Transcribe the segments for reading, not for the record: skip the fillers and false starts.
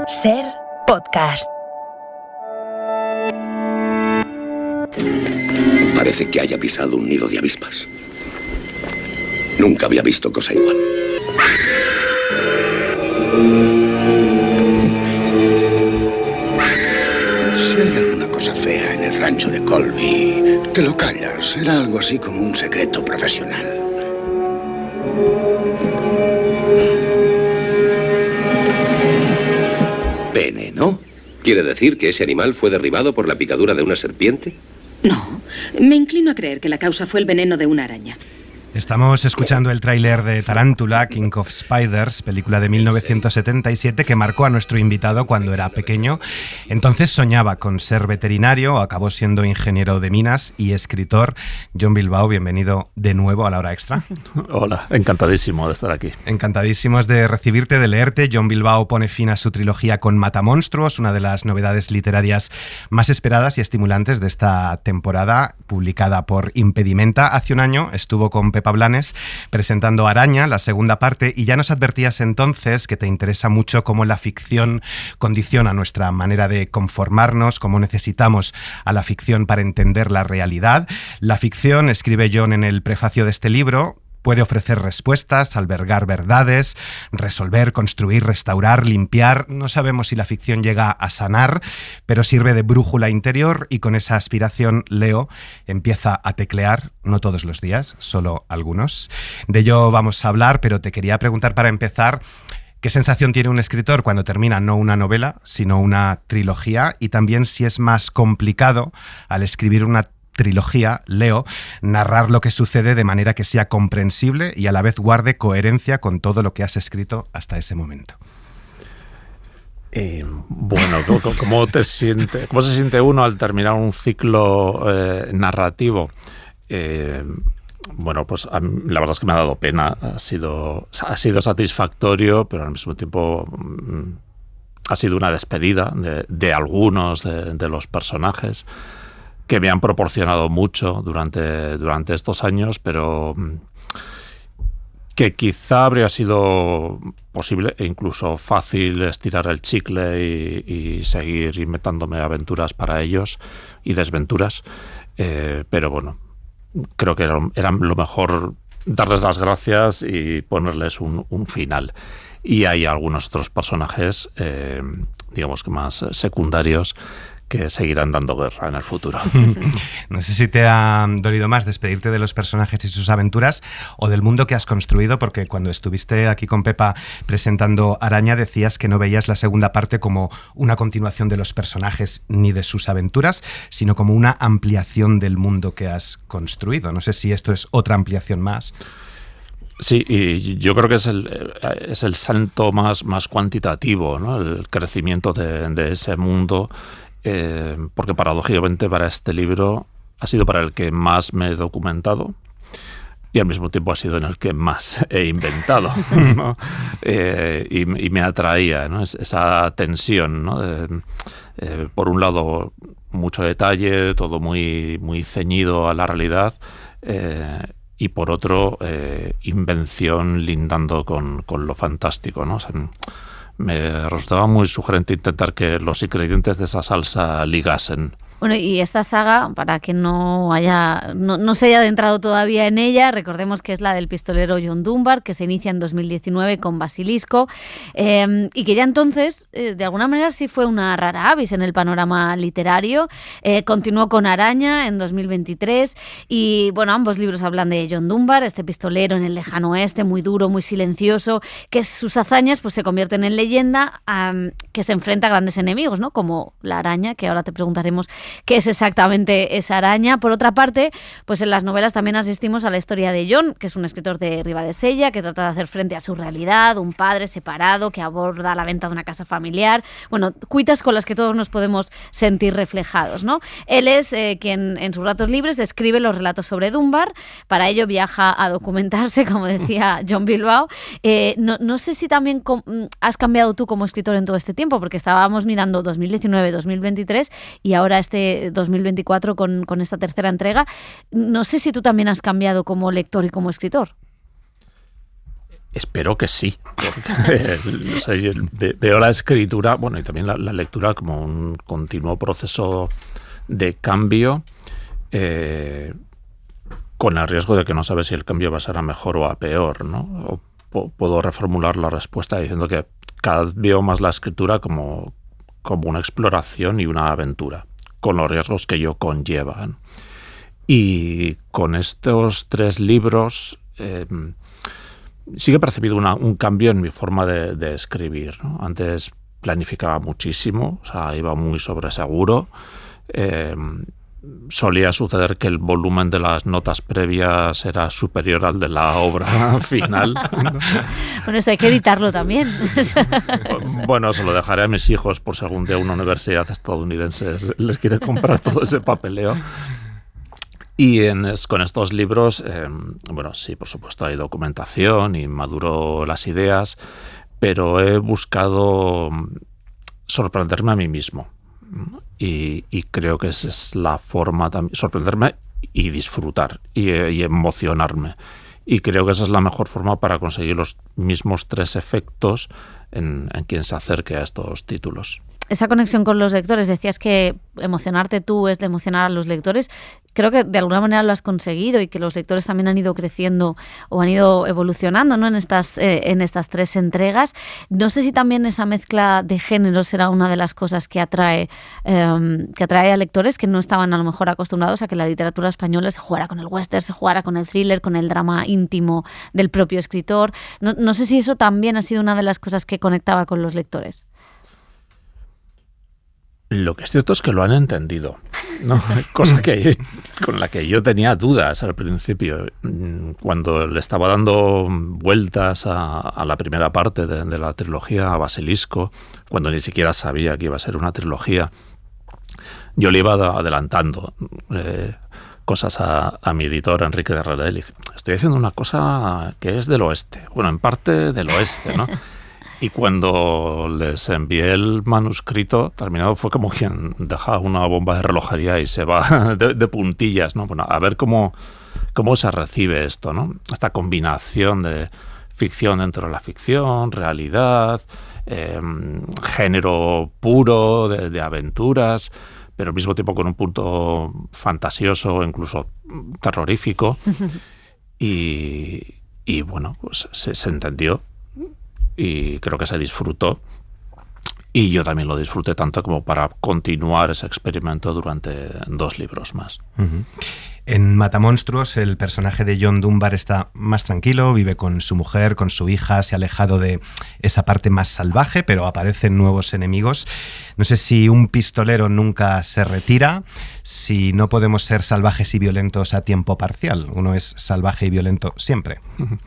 Ser Podcast. Parece que haya pisado un nido de avispas. Nunca había visto cosa igual. Si hay alguna cosa fea en el rancho de Colby, te lo callas. Será algo así como un secreto profesional. ¿Veneno? ¿Quiere decir que ese animal fue derribado por la picadura de una serpiente? No, me inclino a creer que la causa fue el veneno de una araña. Estamos escuchando el tráiler de Tarántula, King of Spiders, película de 1977 que marcó a nuestro invitado cuando era pequeño. Entonces soñaba con ser veterinario, acabó siendo ingeniero de minas y escritor. Jon Bilbao, bienvenido de nuevo a La Hora Extra. Hola, encantadísimo de estar aquí. Encantadísimos de recibirte, de leerte. Jon Bilbao pone fin a su trilogía con Matamonstruos, una de las novedades literarias más esperadas y estimulantes de esta temporada, publicada por Impedimenta. Hace un año estuvo con Pepa Blanes presentando Araña, la segunda parte, y ya nos advertías entonces que te interesa mucho cómo la ficción condiciona nuestra manera de conformarnos, cómo necesitamos a la ficción para entender la realidad. La ficción, escribe Jon en el prefacio de este libro, puede ofrecer respuestas, albergar verdades, resolver, construir, restaurar, limpiar. No sabemos si la ficción llega a sanar, pero sirve de brújula interior y con esa aspiración Leo empieza a teclear, no todos los días, solo algunos. De ello vamos a hablar, pero te quería preguntar para empezar, ¿qué sensación tiene un escritor cuando termina no una novela, sino una trilogía? Y también si es más complicado al escribir una trilogía, Leo, narrar lo que sucede de manera que sea comprensible y a la vez guarde coherencia con todo lo que has escrito hasta ese momento. Bueno, ¿cómo se siente uno al terminar un ciclo narrativo? Bueno, pues la verdad es que me ha dado pena. Ha sido satisfactorio, pero al mismo tiempo ha sido una despedida de algunos de los personajes que me han proporcionado mucho durante estos años, pero que quizá habría sido posible e incluso fácil estirar el chicle y seguir inventándome aventuras para ellos y desventuras. Pero bueno, creo que era lo mejor darles las gracias y ponerles un final. Y hay algunos otros personajes, digamos que más secundarios, que seguirán dando guerra en el futuro. No sé si te ha dolido más despedirte de los personajes y sus aventuras o del mundo que has construido, porque cuando estuviste aquí con Pepa presentando Araña decías que no veías la segunda parte como una continuación de los personajes ni de sus aventuras, sino como una ampliación del mundo que has construido. No sé si esto es otra ampliación más. Sí, y yo creo que es el salto más cuantitativo, ¿no? El crecimiento de ese mundo. Porque paradójicamente para este libro ha sido para el que más me he documentado y al mismo tiempo ha sido en el que más he inventado, ¿no? Y me atraía, ¿no? Esa tensión, ¿no? Por un lado mucho detalle, todo muy ceñido a la realidad, y por otro invención lindando con lo fantástico, ¿no? O sea, me resultaba muy sugerente intentar que los ingredientes de esa salsa ligasen. Bueno, y esta saga, para quien no se haya adentrado todavía en ella, recordemos que es la del pistolero John Dunbar, que se inicia en 2019 con Basilisco, y que ya entonces, de alguna manera, sí fue una rara avis en el panorama literario. Continuó con Araña en 2023, y bueno, ambos libros hablan de John Dunbar, este pistolero en el lejano oeste, muy duro, muy silencioso, que sus hazañas pues se convierten en leyenda, que se enfrenta a grandes enemigos, ¿no? Como la araña, que ahora te preguntaremos qué es exactamente esa araña. Por otra parte, pues en las novelas también asistimos a la historia de Jon, que es un escritor de Ribadesella, que trata de hacer frente a su realidad, un padre separado que aborda la venta de una casa familiar. Bueno, cuitas con las que todos nos podemos sentir reflejados, ¿no? Él es quien en sus ratos libres escribe los relatos sobre Dunbar. Para ello viaja a documentarse, como decía Jon Bilbao. No sé si también has cambiado tú como escritor en todo este tiempo, porque estábamos mirando 2019, 2023 y ahora este 2024 con esta tercera entrega. No sé si tú también has cambiado como lector y como escritor. Espero que sí, porque o sea, yo veo la escritura, bueno, y también la lectura como un continuo proceso de cambio, con el riesgo de que no sabes si el cambio va a ser a mejor o a peor, ¿no? O puedo reformular la respuesta diciendo que cada vez veo más la escritura como una exploración y una aventura, con los riesgos que ello conlleva, ¿no? Y con estos 3 libros sí que he percibido un cambio en mi forma de escribir, ¿no? Antes planificaba muchísimo, o sea, iba muy sobre seguro. Solía suceder que el volumen de las notas previas era superior al de la obra final. Bueno, eso hay que editarlo también. Bueno, se lo dejaré a mis hijos por si algún día una universidad estadounidense les quiere comprar todo ese papeleo. Y con estos libros, bueno, sí, por supuesto hay documentación y maduro las ideas, pero he buscado sorprenderme a mí mismo. Y creo que esa es la forma también, sorprenderme y disfrutar y emocionarme. Y creo que esa es la mejor forma para conseguir los mismos 3 efectos en quien se acerque a estos títulos. Esa conexión con los lectores, decías que emocionarte tú es de emocionar a los lectores. Creo que de alguna manera lo has conseguido y que los lectores también han ido creciendo o han ido evolucionando, ¿no? en estas 3 entregas. No sé si también esa mezcla de géneros será una de las cosas que atrae a lectores que no estaban a lo mejor acostumbrados a que la literatura española se jugara con el western, se jugara con el thriller, con el drama íntimo del propio escritor. No sé si eso también ha sido una de las cosas que conectaba con los lectores. Lo que es cierto es que lo han entendido, ¿no? Cosa con la que yo tenía dudas al principio. Cuando le estaba dando vueltas a la primera parte de la trilogía Basilisco, cuando ni siquiera sabía que iba a ser una trilogía, yo le iba adelantando cosas a mi editor, Enrique de Redel, y estoy haciendo una cosa que es del oeste. Bueno, en parte del oeste, ¿no? Y cuando les envié el manuscrito terminado fue como quien deja una bomba de relojería y se va de puntillas, ¿no? Bueno, a ver cómo se recibe esto, ¿no? Esta combinación de ficción dentro de la ficción, realidad, género puro de aventuras, pero al mismo tiempo con un punto fantasioso, incluso terrorífico. Y bueno, pues se entendió. Y creo que se disfrutó. Y yo también lo disfruté tanto como para continuar ese experimento durante 2 libros más. Uh-huh. En Matamonstruos, el personaje de John Dunbar está más tranquilo, vive con su mujer, con su hija, se ha alejado de esa parte más salvaje, pero aparecen nuevos enemigos. No sé si un pistolero nunca se retira, si no podemos ser salvajes y violentos a tiempo parcial. Uno es salvaje y violento siempre. Uh-huh.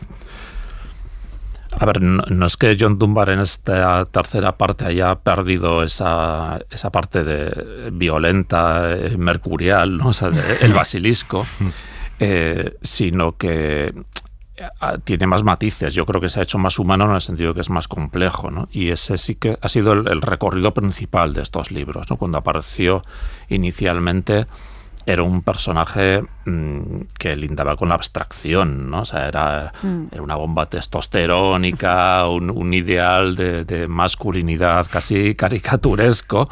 A ver, no es que John Dunbar en esta tercera parte haya perdido esa parte de violenta, mercurial, ¿no? O sea, el basilisco, sino que tiene más matices. Yo creo que se ha hecho más humano en el sentido que es más complejo, ¿no? Y ese sí que ha sido el recorrido principal de estos libros, ¿no? Cuando apareció inicialmente era un personaje que lindaba con la abstracción, ¿no? O sea, era una bomba testosterónica, un ideal de masculinidad casi caricaturesco,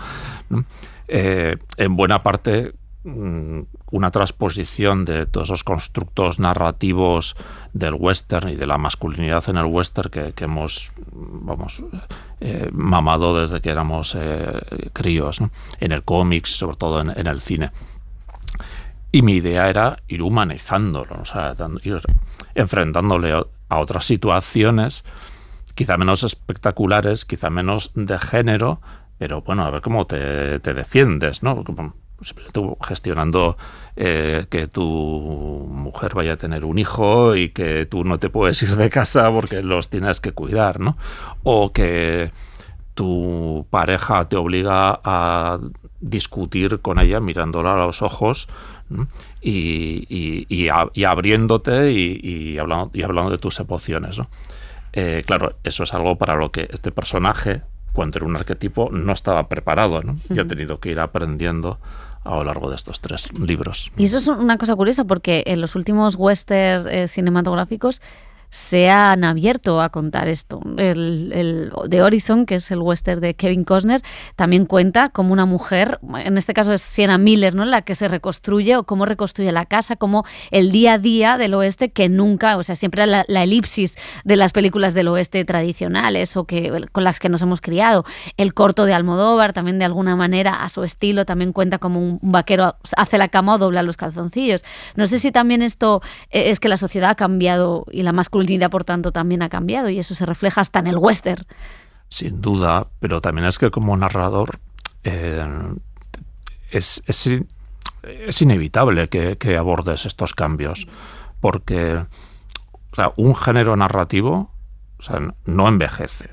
¿no? En buena parte una transposición de todos esos constructos narrativos del western y de la masculinidad en el western que hemos mamado desde que éramos críos, ¿no? En el cómic y sobre todo en el cine. Y mi idea era ir humanizándolo, o sea, ir enfrentándole a otras situaciones, quizá menos espectaculares, quizá menos de género, pero bueno, a ver cómo te defiendes, ¿no? Como, tú gestionando que tu mujer vaya a tener un hijo y que tú no te puedes ir de casa porque los tienes que cuidar, ¿no? O que tu pareja te obliga a discutir con ella mirándola a los ojos, ¿no? y abriéndote y hablando de tus emociones, ¿no? Claro, eso es algo para lo que este personaje, cuando era un arquetipo, no estaba preparado, ¿no? Y ha tenido que ir aprendiendo a lo largo de estos 3 libros. Y eso es una cosa curiosa porque en los últimos western cinematográficos se han abierto a contar esto. El The Horizon, que es el western de Kevin Costner, también cuenta cómo una mujer, en este caso es Sienna Miller, ¿no?, la que se reconstruye, o cómo reconstruye la casa, cómo el día a día del oeste, que nunca, o sea, siempre la elipsis de las películas del oeste tradicionales o con las que nos hemos criado. El corto de Almodóvar, también de alguna manera a su estilo, también cuenta como un vaquero hace la cama o dobla los calzoncillos. No sé si también esto es que la sociedad ha cambiado y la masculinidad, por tanto, también ha cambiado, y eso se refleja hasta en el western. Sin duda, pero también es que como narrador es inevitable que abordes estos cambios, porque, o sea, un género narrativo, o sea, no envejece.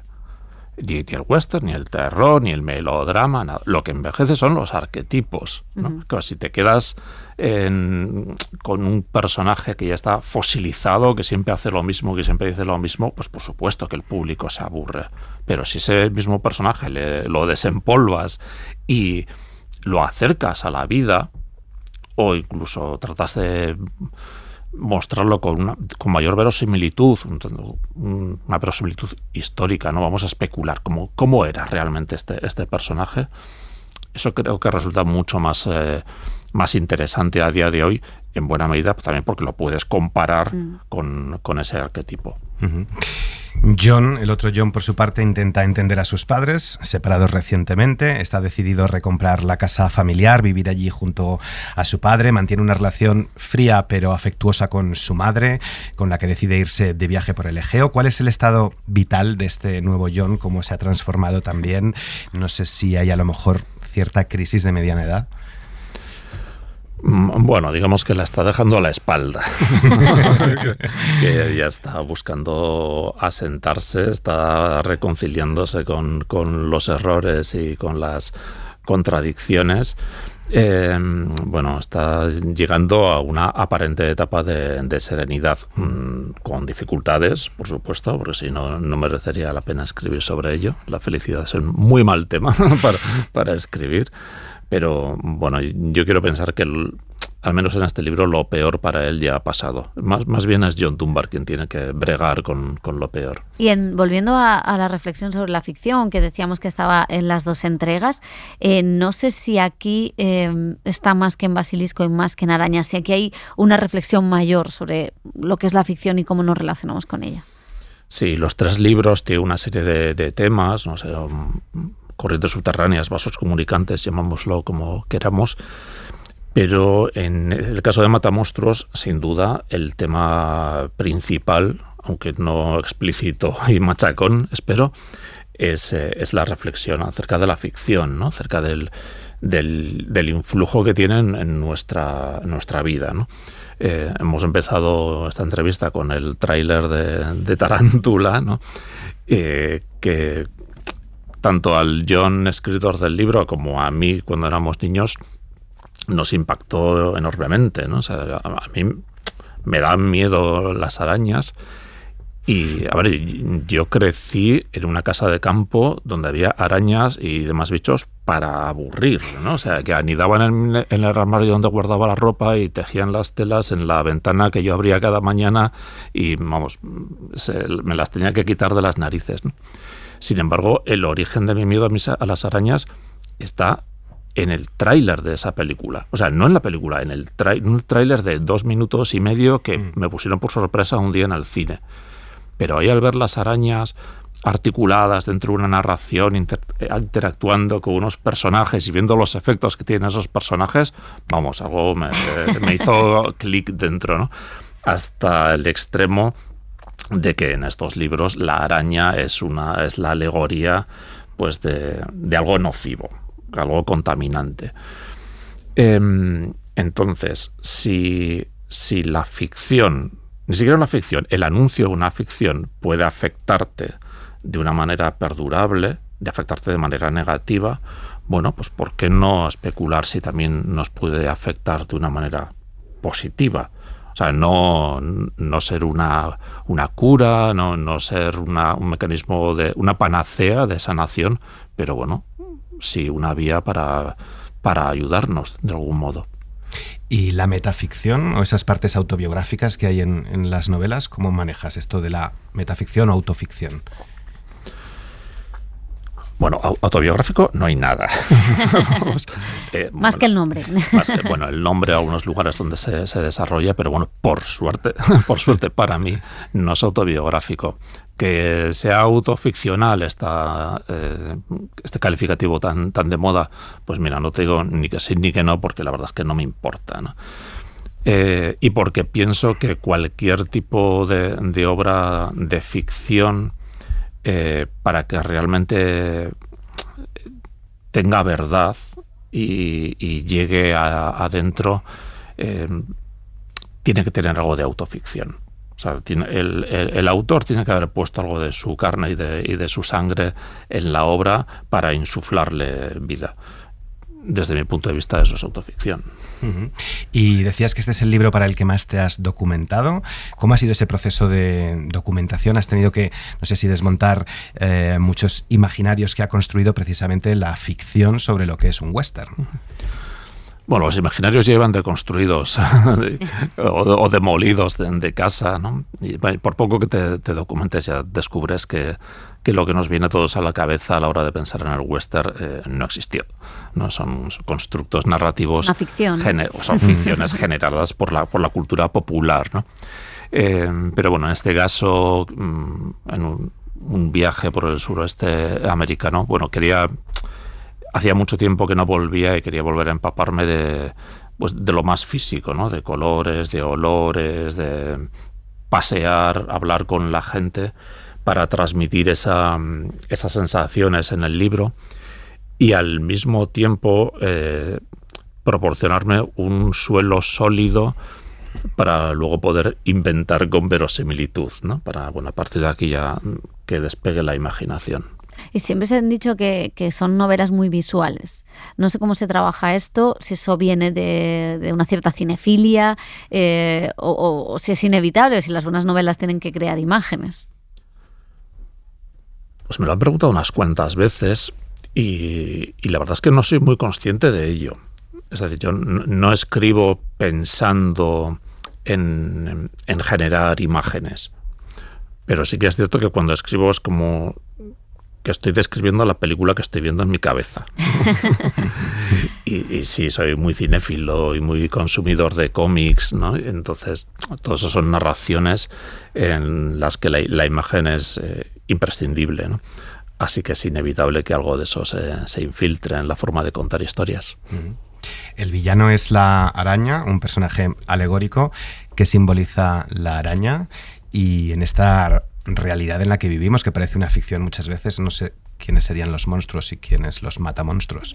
Ni el western, ni el terror, ni el melodrama, nada. Lo que envejece son los arquetipos, ¿no? Uh-huh. Claro, si te quedas con un personaje que ya está fosilizado, que siempre hace lo mismo, que siempre dice lo mismo, pues por supuesto que el público se aburre. Pero si ese mismo personaje lo desempolvas y lo acercas a la vida, o incluso tratas de mostrarlo con mayor verosimilitud, una verosimilitud histórica, ¿no? Vamos a especular cómo era realmente este personaje. Eso creo que resulta mucho más interesante a día de hoy, en buena medida también porque lo puedes comparar con ese arquetipo. Uh-huh. John, el otro John, por su parte, intenta entender a sus padres, separados recientemente. Está decidido a recomprar la casa familiar, vivir allí junto a su padre. Mantiene una relación fría pero afectuosa con su madre, con la que decide irse de viaje por el Egeo. ¿Cuál es el estado vital de este nuevo John? ¿Cómo se ha transformado también? No sé si hay a lo mejor cierta crisis de mediana edad. Bueno, digamos que la está dejando a la espalda. Que ya está buscando asentarse, está reconciliándose con los errores y con las contradicciones. Bueno, está llegando a una aparente etapa de serenidad, con dificultades, por supuesto, porque si no, no merecería la pena escribir sobre ello. La felicidad es un muy mal tema para escribir. Pero bueno, yo quiero pensar que al menos en este libro lo peor para él ya ha pasado. Más bien es John Dunbar quien tiene que bregar con lo peor. Y volviendo a la reflexión sobre la ficción, que decíamos que estaba en las dos entregas, no sé si aquí está más que en Basilisco y más que en Arañas, si aquí hay una reflexión mayor sobre lo que es la ficción y cómo nos relacionamos con ella. Sí, los 3 libros tienen una serie de temas, no sé, corrientes subterráneas, vasos comunicantes, llamámoslo como queramos, pero en el caso de Matamonstruos, sin duda, el tema principal, aunque no explícito y machacón, espero, es la reflexión acerca de la ficción, ¿no? Acerca del influjo que tienen en nuestra vida, ¿no? Hemos empezado esta entrevista con el tráiler de Tarántula, ¿no? Que tanto al John, escritor del libro, como a mí cuando éramos niños, nos impactó enormemente, ¿no? O sea, a mí me dan miedo las arañas. Y, a ver, yo crecí en una casa de campo donde había arañas y demás bichos para aburrir, ¿no? O sea, que anidaban en el armario donde guardaba la ropa y tejían las telas en la ventana que yo abría cada mañana y, vamos, me las tenía que quitar de las narices, ¿no? Sin embargo, el origen de mi miedo a las arañas está en el tráiler de esa película. O sea, no en la película, en un tráiler de 2 minutos y medio que me pusieron por sorpresa un día en el cine. Pero ahí, al ver las arañas articuladas dentro de una narración, interactuando con unos personajes y viendo los efectos que tienen esos personajes, vamos, algo me hizo clic dentro, ¿no? Hasta el extremo de que en estos libros la araña es la alegoría, pues, de algo nocivo, algo contaminante. Entonces, si la ficción, ni siquiera una ficción, el anuncio de una ficción puede afectarte de una manera perdurable, de afectarte de manera negativa, bueno, pues ¿por qué no especular si también nos puede afectar de una manera positiva? O sea, no ser una cura, no ser un mecanismo una panacea de sanación, pero bueno, sí una vía para ayudarnos de algún modo. ¿Y la metaficción o esas partes autobiográficas que hay en las novelas, cómo manejas esto de la metaficción o autoficción? Bueno, autobiográfico no hay nada. Más que el nombre. Bueno, el nombre a algunos lugares donde se desarrolla, pero bueno, por suerte para mí, no es autobiográfico. Que sea autoficcional este calificativo tan de moda, pues mira, no te digo ni que sí ni que no, porque la verdad es que no me importa, ¿no? Y porque pienso que cualquier tipo de obra de ficción, para que realmente tenga verdad y llegue adentro, tiene que tener algo de autoficción. O sea, el autor tiene que haber puesto algo de su carne y de su sangre en la obra para insuflarle vida. Desde mi punto de vista, eso es autoficción. Uh-huh. Y decías que este es el libro para el que más te has documentado. ¿Cómo ha sido ese proceso de documentación? ¿Has tenido que, no sé si desmontar muchos imaginarios que ha construido precisamente la ficción sobre lo que es un western? Uh-huh. Bueno, los imaginarios llevan deconstruidos o demolidos de casa, ¿no? Y por poco que te documentes ya descubres que lo que nos viene a todos a la cabeza a la hora de pensar en el western no existió, ¿no? Son constructos narrativos. Una ficción. Son ficciones generadas por la cultura popular, ¿no? Pero bueno, en este caso, en un viaje por el suroeste americano, bueno, hacía mucho tiempo que no volvía y quería volver a empaparme de lo más físico, ¿no? De colores, de olores, de pasear, hablar con la gente para transmitir esas sensaciones en el libro y al mismo tiempo proporcionarme un suelo sólido para luego poder inventar con verosimilitud, ¿no? Para, bueno, a partir de aquí ya que despegue la imaginación. Y siempre se han dicho que son novelas muy visuales. No sé cómo se trabaja esto, si eso viene de una cierta cinefilia o si es inevitable, si las buenas novelas tienen que crear imágenes. Pues me lo han preguntado unas cuantas veces y la verdad es que no soy muy consciente de ello. Es decir, yo no escribo pensando en generar imágenes. Pero sí que es cierto que cuando escribo es como que estoy describiendo la película que estoy viendo en mi cabeza. y sí, soy muy cinéfilo y muy consumidor de cómics, ¿no? Entonces, todo eso son narraciones en las que la imagen es imprescindible, ¿no? Así que es inevitable que algo de eso se infiltre en la forma de contar historias. El villano es la araña, un personaje alegórico que simboliza la araña, y en esta realidad en la que vivimos, que parece una ficción muchas veces, no sé quiénes serían los monstruos y quiénes los matamonstruos.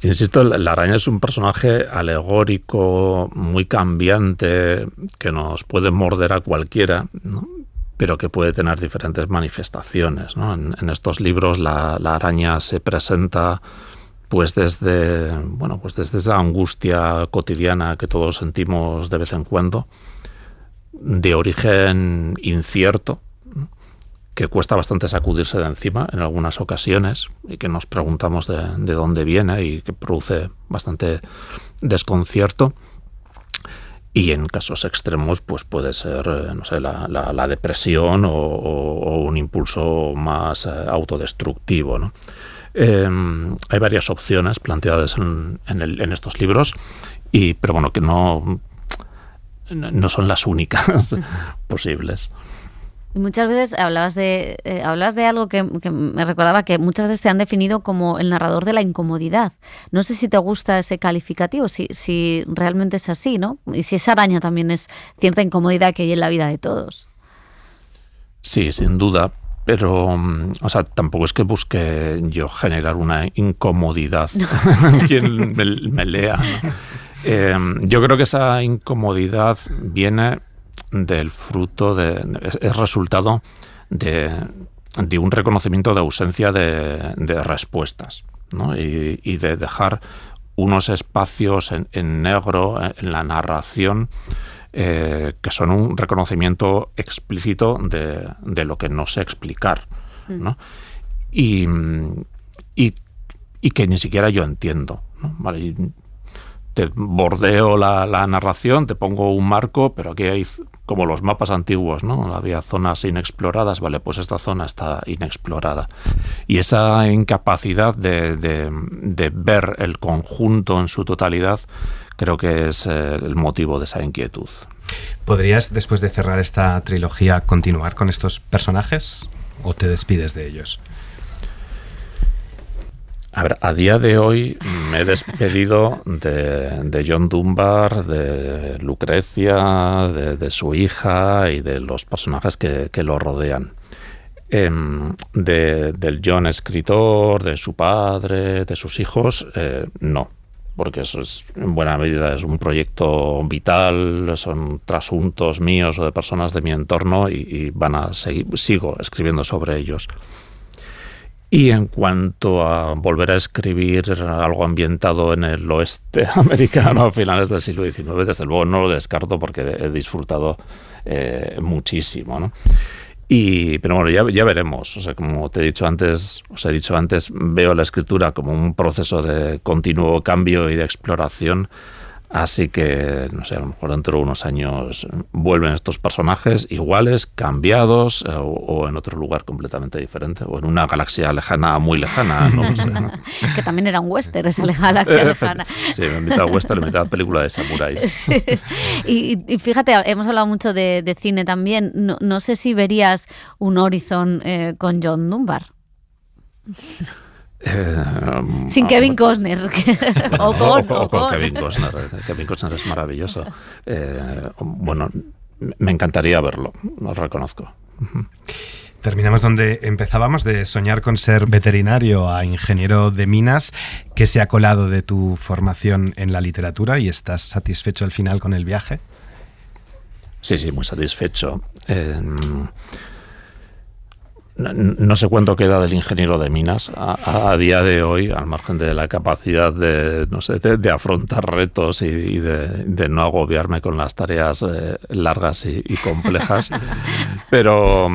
Insisto, la araña es un personaje alegórico, muy cambiante, que nos puede morder a cualquiera, ¿no? Pero que puede tener diferentes manifestaciones, ¿no? En estos libros la araña se presenta pues desde esa angustia cotidiana que todos sentimos de vez en cuando, de origen incierto, que cuesta bastante sacudirse de encima en algunas ocasiones y que nos preguntamos de dónde viene y que produce bastante desconcierto. Y en casos extremos pues puede ser, no sé, la depresión o un impulso más autodestructivo, ¿no? Hay varias opciones planteadas en estos libros, pero bueno, que no son las únicas posibles. Y muchas veces hablabas de algo que me recordaba, que muchas veces te han definido como el narrador de la incomodidad. No sé si te gusta ese calificativo, si realmente es así, ¿no? Y si esa araña también es cierta incomodidad que hay en la vida de todos. Sí, sin duda. Pero, o sea, tampoco es que busque yo generar una incomodidad en quien me lea, ¿no? Yo creo que esa incomodidad viene del fruto es resultado de un reconocimiento de ausencia de respuestas, ¿no? Y de dejar unos espacios en negro en la narración que son un reconocimiento explícito de lo que no sé explicar, ¿no? Y que ni siquiera yo entiendo, ¿no? Vale, y te bordeo la narración, te pongo un marco, pero aquí hay como los mapas antiguos, ¿no? Había zonas inexploradas, vale, pues esta zona está inexplorada. Y esa incapacidad de ver el conjunto en su totalidad creo que es el motivo de esa inquietud. ¿Podrías, después de cerrar esta trilogía, continuar con estos personajes o te despides de ellos? A ver, a día de hoy me he despedido de John Dunbar, de Lucrecia, de su hija y de los personajes que lo rodean. Del John escritor, de su padre, de sus hijos, no. Porque eso es, en buena medida, es un proyecto vital, son trasuntos míos o de personas de mi entorno y van a seguir, sigo escribiendo sobre ellos. Y en cuanto a volver a escribir algo ambientado en el oeste americano a finales del siglo XIX, desde luego no lo descarto porque he disfrutado muchísimo, ¿no? Pero bueno, ya veremos. O sea, como os he dicho antes, veo la escritura como un proceso de continuo cambio y de exploración. Así que, no sé, a lo mejor dentro de unos años vuelven estos personajes iguales, cambiados, o en otro lugar completamente diferente, o en una galaxia lejana, muy lejana, no lo sé, ¿no? Que también era un western, esa galaxia lejana. Sí, mitad western, mitad película de samuráis. Sí. Y fíjate, hemos hablado mucho de cine también. No sé si verías un Horizon con John Dunbar. Sin Kevin Costner. o con Kevin Costner. Kevin Costner es maravilloso. Bueno, me encantaría verlo, lo reconozco. Terminamos donde empezábamos, de soñar con ser veterinario a ingeniero de minas. ¿Qué se ha colado de tu formación en la literatura y estás satisfecho al final con el viaje? Sí, muy satisfecho. No sé cuánto queda del ingeniero de minas a día de hoy, al margen de la capacidad de afrontar retos y de no agobiarme con las tareas largas y complejas. Pero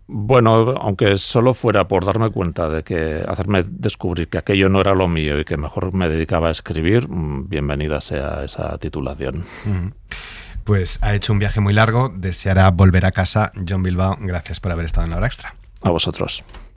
bueno, aunque solo fuera por darme cuenta de que hacerme descubrir que aquello no era lo mío y que mejor me dedicaba a escribir, bienvenida sea esa titulación. Pues ha hecho un viaje muy largo, deseará volver a casa. Jon Bilbao, gracias por haber estado en La Hora Extra. A vosotros.